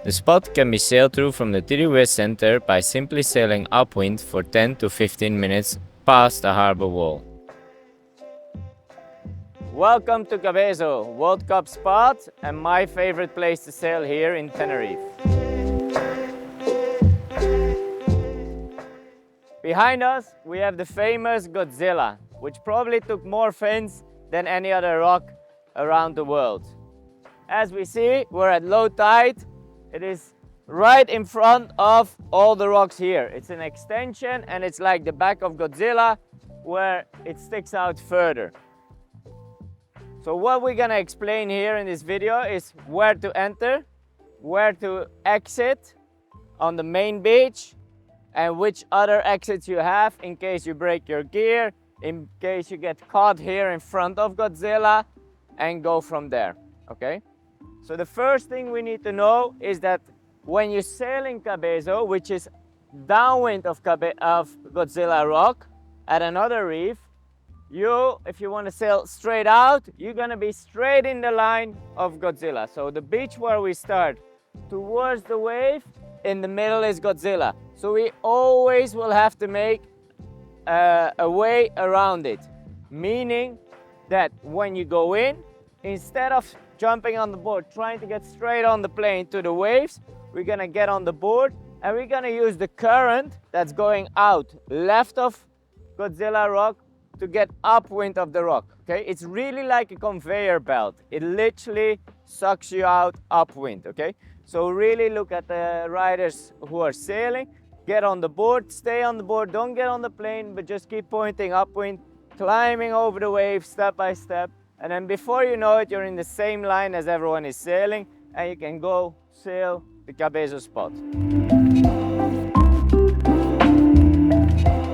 The spot can be sailed through from the Tenerife center by simply sailing upwind for 10 to 15 minutes past the harbor wall. Welcome to Cabezo, World Cup spot and my favorite place to sail here in Tenerife. Behind us we have the famous Godzilla, which probably took more fins than any other rock around the world. As we see, we're at low tide. It is right in front of all the rocks here. It's an extension and it's like the back of Godzilla where it sticks out further. So what we're gonna explain here in this video is where to enter, where to exit on the main beach, and which other exits you have in case you break your gear, in case you get caught here in front of Godzilla, and go from there, okay? So the first thing we need to know is that when you sail in Cabezo, which is downwind of Godzilla Rock at another reef, if you want to sail straight out, you're going to be straight in the line of Godzilla. So the beach where we start towards the wave, in the middle is Godzilla. So we always will have to make a way around it, meaning that when you go in, instead of jumping on the board, trying to get straight on the plane to the waves, we're gonna get on the board and we're gonna use the current that's going out left of Godzilla Rock to get upwind of the rock, okay? It's really like a conveyor belt. It literally sucks you out upwind, okay? So really look at the riders who are sailing, get on the board, stay on the board, don't get on the plane, but just keep pointing upwind, climbing over the waves step by step. And then before you know it, you're in the same line as everyone is sailing and you can go sail the Cabezo Spot.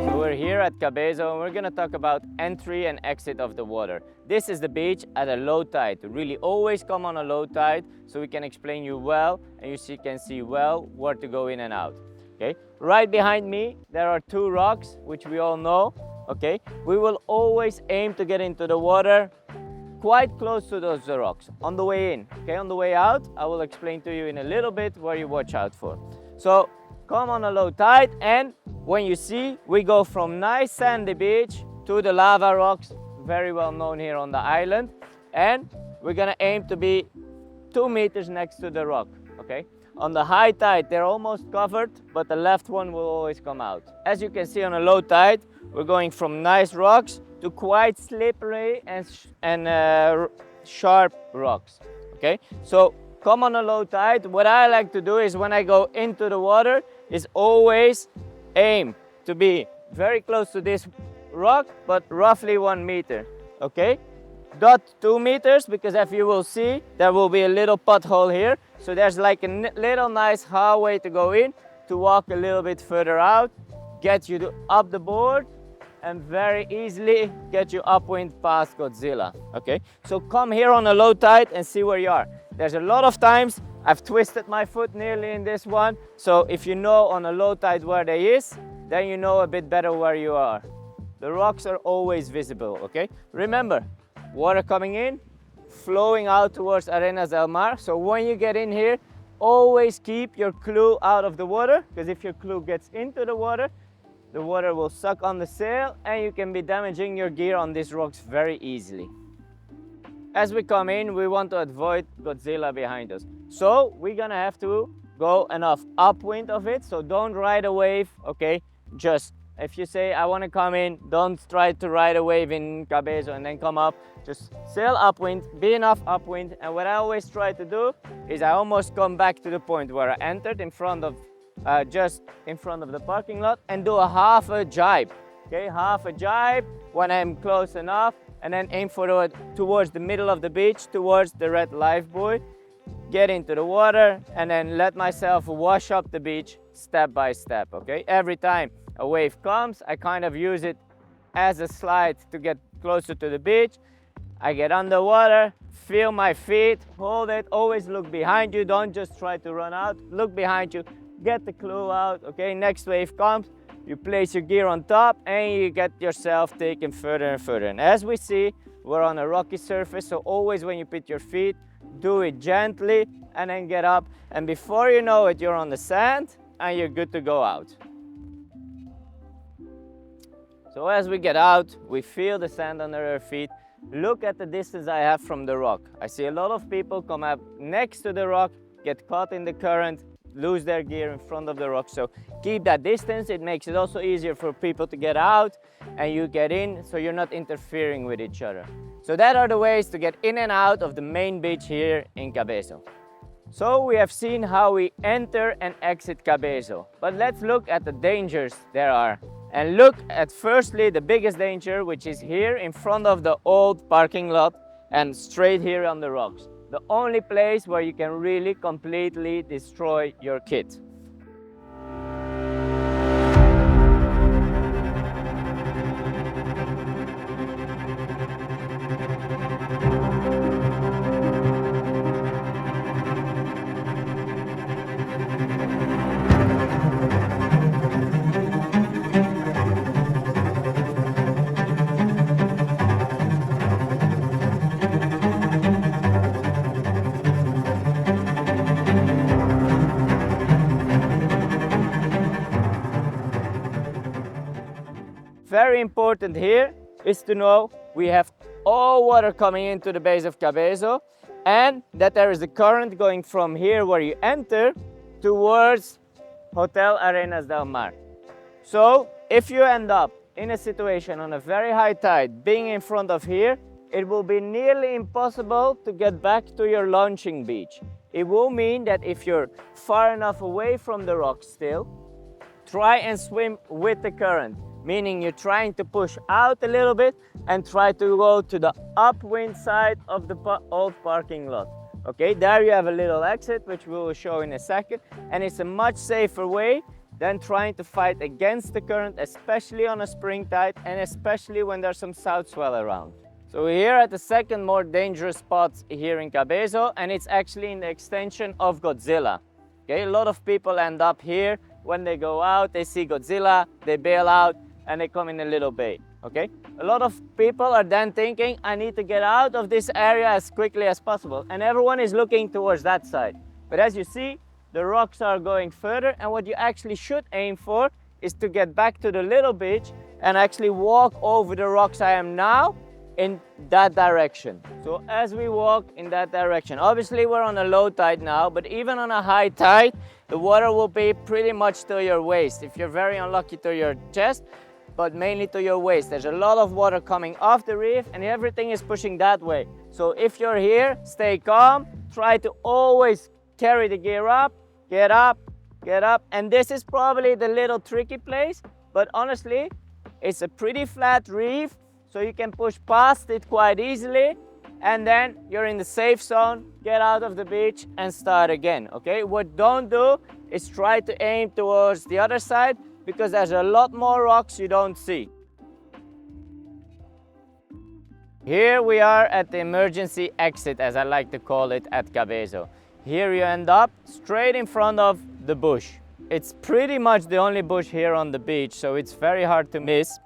So we're here at Cabezo and we're going to talk about entry and exit of the water. This is the beach at a low tide. Really always come on a low tide so we can explain you well and you can see well where to go in and out. Okay? Right behind me there are two rocks which we all know. Okay? We will always aim to get into the water quite close to those rocks on the way in. Okay, on the way out I will explain to you in a little bit where you watch out for. So come on a low tide and when you see, we go from nice sandy beach to the lava rocks, very well known here on the island, and we're gonna aim to be 2 meters next to the rock. Okay, on the high tide they're almost covered, but the left one will always come out. As you can see on a low tide, we're going from nice rocks to quite slippery and sharp rocks. Okay, so come on a low tide. What I like to do is when I go into the water is always aim to be very close to this rock, but roughly 1 meter. Okay, not 2 meters, because if you will see, there will be a little pothole here. So there's like a little nice highway to go in, to walk a little bit further out, get you up the board, and very easily get you upwind past Godzilla. Okay, so come here on a low tide and see where you are. There's a lot of times I've twisted my foot nearly in this one, so if you know on a low tide where there is, then you know a bit better where you are. The rocks are always visible. Okay, remember, water coming in, flowing out towards Arenas del Mar. So when you get in here, always keep your clue out of the water, because if your clue gets into the water will suck on the sail and you can be damaging your gear on these rocks very easily. As we come in, we want to avoid Godzilla behind us. So we're gonna have to go enough upwind of it, so don't ride a wave, okay? Just, if you say, I wanna come in, don't try to ride a wave in Cabezo and then come up. Just sail upwind, be enough upwind, and what I always try to do is I almost come back to the point where I entered in front of just in front of the parking lot and do a half a jibe. Okay, half a jibe when I'm close enough, and then aim for towards the middle of the beach, towards the red lifebuoy, get into the water and then let myself wash up the beach step by step. Okay, every time a wave comes I kind of use it as a slide to get closer to the beach. I get underwater, feel my feet, hold it, always look behind you, don't just try to run out, look behind you, get the clue out. Okay, next wave comes, you place your gear on top and you get yourself taken further and further. And as we see, we're on a rocky surface, so always when you put your feet, do it gently and then get up, and before you know it, you're on the sand and you're good to go out. So as we get out, we feel the sand under our feet. Look at the distance I have from the rock. I see a lot of people come up next to the rock, get caught in the current, lose their gear in front of the rock. So keep that distance. It makes it also easier for people to get out and you get in, so you're not interfering with each other. So that are the ways to get in and out of the main beach here in Cabezo. So we have seen how we enter and exit Cabezo, but let's look at the dangers there are. And look at firstly the biggest danger, which is here in front of the old parking lot and straight here on the rocks. The only place where you can really completely destroy your kit. Very important here is to know we have all water coming into the base of Cabezo and that there is a current going from here where you enter towards Hotel Arenas del Mar. So if you end up in a situation on a very high tide being in front of here, it will be nearly impossible to get back to your launching beach. It will mean that if you're far enough away from the rocks still, try and swim with the current. Meaning you're trying to push out a little bit and try to go to the upwind side of the old parking lot. Okay, there you have a little exit, which we will show in a second, and it's a much safer way than trying to fight against the current, especially on a spring tide and especially when there's some south swell around. So we're here at the second more dangerous spot here in Cabezo, and it's actually in the extension of Godzilla. Okay, a lot of people end up here. When they go out, they see Godzilla, they bail out, and they come in a little bay. Okay, a lot of people are then thinking, I need to get out of this area as quickly as possible, and everyone is looking towards that side. But as you see, the rocks are going further, and what you actually should aim for is to get back to the little beach and actually walk over the rocks I am now in that direction. So as we walk in that direction, obviously we're on a low tide now, but even on a high tide, the water will be pretty much to your waist. If you're very unlucky, to your chest, but mainly to your waist. There's a lot of water coming off the reef and everything is pushing that way. So if you're here, stay calm, try to always carry the gear up, get up, get up. And this is probably the little tricky place, but honestly, it's a pretty flat reef, so you can push past it quite easily, and then you're in the safe zone, get out of the beach and start again, okay? What don't do is try to aim towards the other side, because there's a lot more rocks you don't see. Here we are at the emergency exit, as I like to call it, at Cabezo. Here you end up straight in front of the bush. It's pretty much the only bush here on the beach, so it's very hard to miss.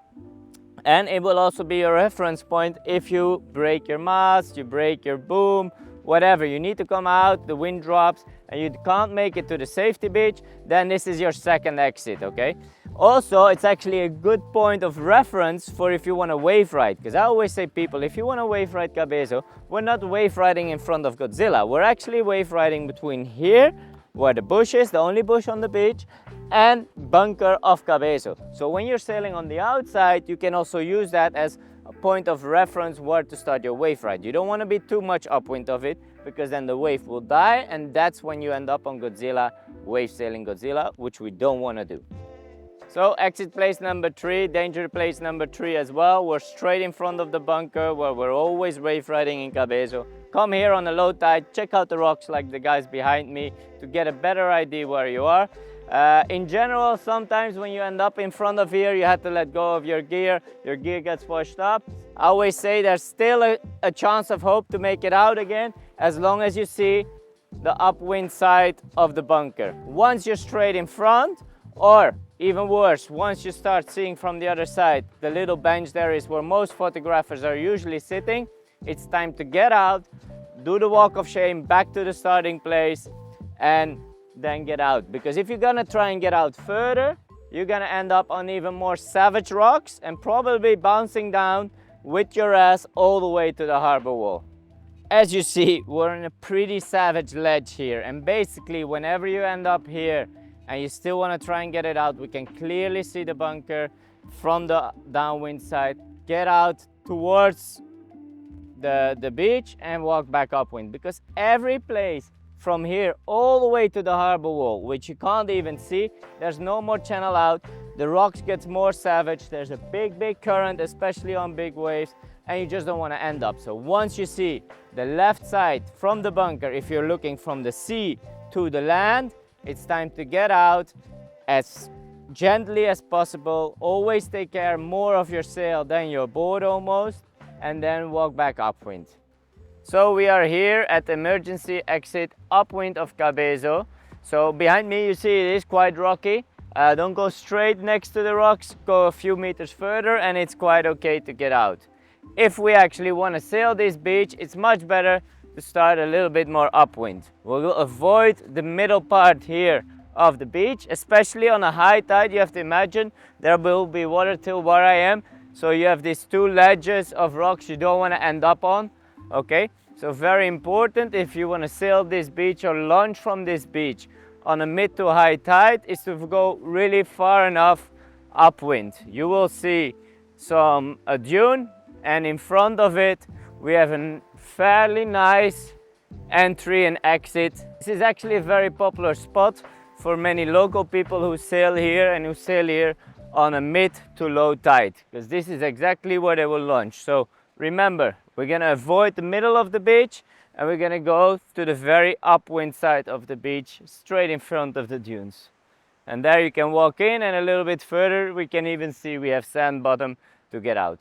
And it will also be your reference point if you break your mast, you break your boom, whatever. You need to come out, the wind drops, and you can't make it to the safety beach, then this is your second exit, okay? Also, it's actually a good point of reference for if you want to wave ride, because I always say, people, if you want to wave ride Cabezo, we're not wave riding in front of Godzilla. We're actually wave riding between here, where the bush is, the only bush on the beach, and bunker of Cabezo. So when you're sailing on the outside, you can also use that as a point of reference where to start your wave ride. You don't want to be too much upwind of it, because then the wave will die, and that's when you end up on Godzilla, wave sailing Godzilla, which we don't want to do. So exit place number 3, danger place number 3 as well. We're straight in front of the bunker where we're always wave riding in Cabezo. Come here on a low tide, check out the rocks like the guys behind me to get a better idea where you are. In general, sometimes when you end up in front of here, you have to let go of your gear gets washed up. I always say there's still a chance of hope to make it out again, as long as you see the upwind side of the bunker. Once you're straight in front, or even worse, once you start seeing from the other side, the little bench there is where most photographers are usually sitting, it's time to get out, do the walk of shame back to the starting place, and then get out. Because if you're gonna try and get out further, you're gonna end up on even more savage rocks and probably bouncing down with your ass all the way to the harbor wall. As you see, we're on a pretty savage ledge here, and basically whenever you end up here and you still want to try and get it out, we can clearly see the bunker from the downwind side. Get out towards the beach and walk back upwind, because every place from here all the way to the harbor wall, which you can't even see, there's no more channel out, the rocks gets more savage, there's a big current, especially on big waves, and you just don't want to end up. So once you see the left side from the bunker, if you're looking from the sea to the land, it's time to get out as gently as possible. Always take care more of your sail than your board almost, and then walk back upwind. So we are here at the emergency exit upwind of Cabezo. So behind me you see it is quite rocky. Don't go straight next to the rocks, go a few meters further and it's quite okay to get out. If we actually want to sail this beach, it's much better to start a little bit more upwind. We'll avoid the middle part here of the beach, especially on a high tide. You have to imagine there will be water till where I am, so you have these two ledges of rocks you don't want to end up on. Okay, so very important if you want to sail this beach or launch from this beach on a mid to high tide is to go really far enough upwind. You will see a dune, and in front of it we have a fairly nice entry and exit. This is actually a very popular spot for many local people who sail here and who sail here on a mid to low tide, because this is exactly where they will launch. So remember, we're gonna avoid the middle of the beach and we're gonna go to the very upwind side of the beach, straight in front of the dunes. And there you can walk in, and a little bit further we can even see we have sand bottom to get out.